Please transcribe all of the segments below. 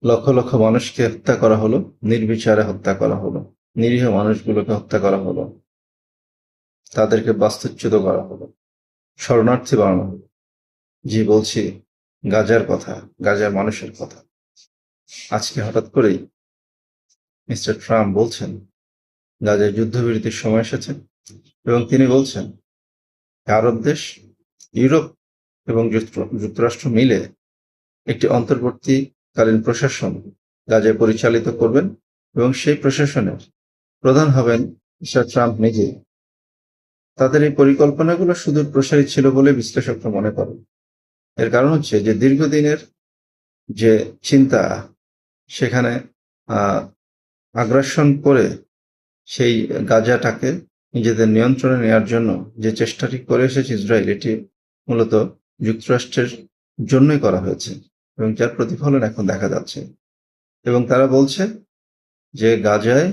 লক্ষ লক্ষ মানুষকে হত্যা করা হলো, নির্বিচারে হত্যা করা হলো, নিরীহ মানুষগুলোকে হত্যা করা হলো, তাদেরকে বাস্তুচ্যুত করা হলো, শরণার্থী বানানো হলো। জি বলছি গাজার কথা, গাজার মানুষের কথা। আজকে হঠাৎ করেই মিস্টার ট্রাম্প বলছেন গাজায় যুদ্ধবিরতির সময় এসেছে এবং তিনি বলছেন আরব দেশ, ইউরোপ এবং যুক্তরাষ্ট্র মিলে একটি অন্তর্বর্তীকালীন প্রশাসন গাজায় পরিচালিত করবেন এবং সেই প্রশাসনের প্রধান হবেন মিস্টার ট্রাম্প নিজে। তাদের এই পরিকল্পনাগুলো সুদূর প্রসারী ছিল বলে বিশ্লেষকরা মনে করেন। এর কারণ হচ্ছে যে দীর্ঘদিনের যে চিন্তা, সেখানে আগ্রাসন করে সেই গাজাটাকে নিজেদের নিয়ন্ত্রণে নেওয়ার জন্য যে চেষ্টাটি করে এসেছে ইসরায়েল, এটি মূলত যুক্তরাষ্ট্রের জন্যই করা হয়েছে এবং যার প্রতিফলন এখন দেখা যাচ্ছে। এবং তারা বলছে যে গাজায়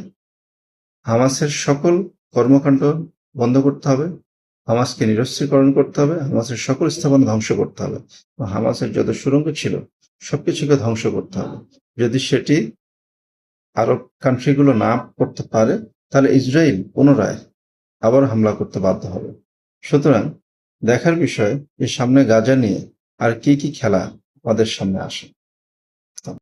হামাসের সকল কর্মকাণ্ড বন্ধ করতে হবে, হামাসকে নিরস্ত্রীকরণ করতে হবে, হামাসের সকল স্থাপনা ধ্বংস করতে হবে, হামাসের যত সুড়ঙ্গ ছিল সবকিছুকে ধ্বংস করতে হবে। যদি সেটি আরব কান্ট্রিগুলো না করতে পারে, তাহলে ইসরায়েল পুনরায় আবার হামলা করতে বাধ্য হবে। সুতরাং দেখার বিষয় যে সামনে গাজা নিয়ে আর কি কি খেলা আমাদের সামনে আসে।